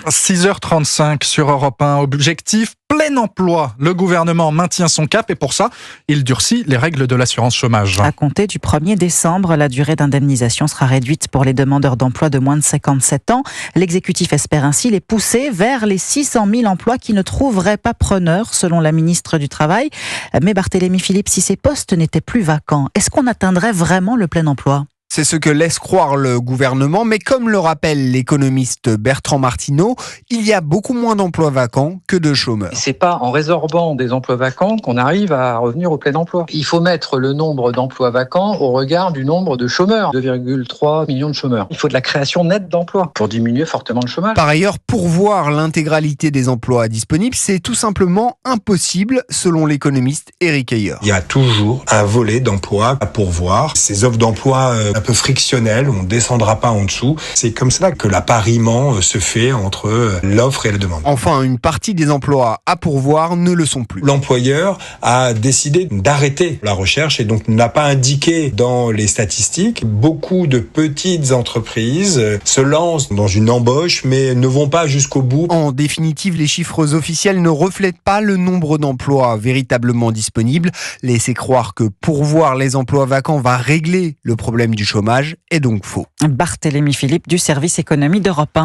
6h35 sur Europe 1. Objectif plein emploi. Le gouvernement maintient son cap et pour ça, il durcit les règles de l'assurance chômage. À compter du 1er décembre, la durée d'indemnisation sera réduite pour les demandeurs d'emploi de moins de 57 ans. L'exécutif espère ainsi les pousser vers les 600 000 emplois qui ne trouveraient pas preneur, selon la ministre du Travail. Mais Barthélémy Philippe, si ces postes n'étaient plus vacants, est-ce qu'on atteindrait vraiment le plein emploi ? C'est ce que laisse croire le gouvernement, mais comme le rappelle l'économiste Bertrand Martineau, il y a beaucoup moins d'emplois vacants que de chômeurs. C'est pas en résorbant des emplois vacants qu'on arrive à revenir au plein emploi. Il faut mettre le nombre d'emplois vacants au regard du nombre de chômeurs, 2,3 millions de chômeurs. Il faut de la création nette d'emplois pour diminuer fortement le chômage. Par ailleurs, pourvoir l'intégralité des emplois disponibles, c'est tout simplement impossible, selon l'économiste Éric Heyer. Il y a toujours un volet d'emplois à pourvoir. Ces offres d'emploi un peu frictionnelles, on ne descendra pas en dessous. C'est comme ça que l'appariement se fait entre l'offre et la demande. Enfin, une partie des emplois à pourvoir ne le sont plus. L'employeur a décidé d'arrêter la recherche et donc n'a pas indiqué dans les statistiques. Beaucoup de petites entreprises se lancent dans une embauche mais ne vont pas jusqu'au bout. En définitive, les chiffres officiels ne reflètent pas le nombre d'emplois véritablement disponibles. Laisser croire que pourvoir les emplois vacants va régler le problème du chômage est donc faux. Barthélémy Philippe du service économie d'Europe 1.